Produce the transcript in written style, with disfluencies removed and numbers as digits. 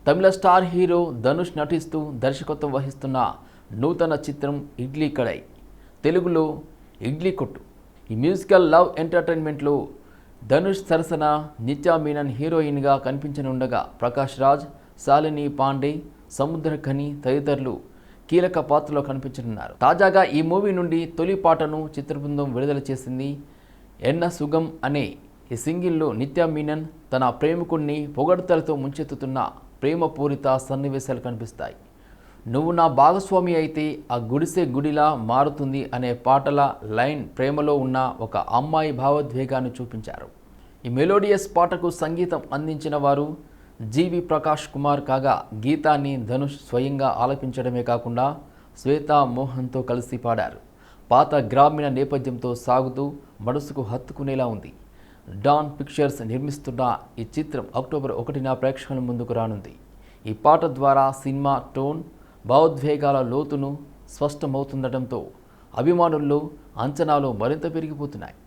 తమిళ star hero Dhanush నటిస్తూ దర్శకత్వం వహిస్తున్న నూతన చిత్రం ఇడ్లీ కడాయి, తెలుగులో ఇడ్లీ కొట్టు. ఈ మ్యూజికల్ లవ్ ఎంటర్టైన్మెంట్లో ధనుష్ సరసన నిత్యా మీనన్ హీరోయిన్గా కనిపించనుండగా ప్రకాష్ రాజ్, శాలిని పాండే, సముద్రఖని తదితరులు కీలక పాత్రలో కనిపించనున్నారు. తాజాగా ఈ మూవీ నుండి తొలి పాటను చిత్రబృందం విడుదల చేసింది. ఎన్న సుగం అనే ఈ సింగిల్లో నిత్యా మీనన్ తన ప్రేమికుణ్ణి పొగడ్తలతో ముంచెత్తుతున్న ప్రేమపూరిత సన్నివేశాలు కనిపిస్తాయి. నువ్వు నా భాగస్వామి అయితే ఆ గుడిసె గుడిలా మారుతుంది అనే పాటల లైన్ ప్రేమలో ఉన్న ఒక అమ్మాయి భావోద్వేగాన్ని చూపించారు. ఈ మెలోడియస్ పాటకు సంగీతం అందించిన వారు జీవి ప్రకాష్ కుమార్ కాగా, గీతాన్ని ధనుష్ స్వయంగా ఆలపించడమే కాకుండా శ్వేతా మోహన్తో కలిసి పాడారు. పాత గ్రామీణ నేపథ్యంతో సాగుతూ మనసుకు హత్తుకునేలా ఉంది. డాన్ పిక్చర్స్ నిర్మిస్తున్న ఈ చిత్రం అక్టోబర్ 1న ప్రేక్షకుల ముందుకు రానుంది. ఈ పాట ద్వారా సినిమా టోన్, భావోద్వేగాల లోతును స్పష్టమవుతుండటంతో అభిమానుల్లో అంచనాలు మరింత పెరిగిపోతున్నాయి.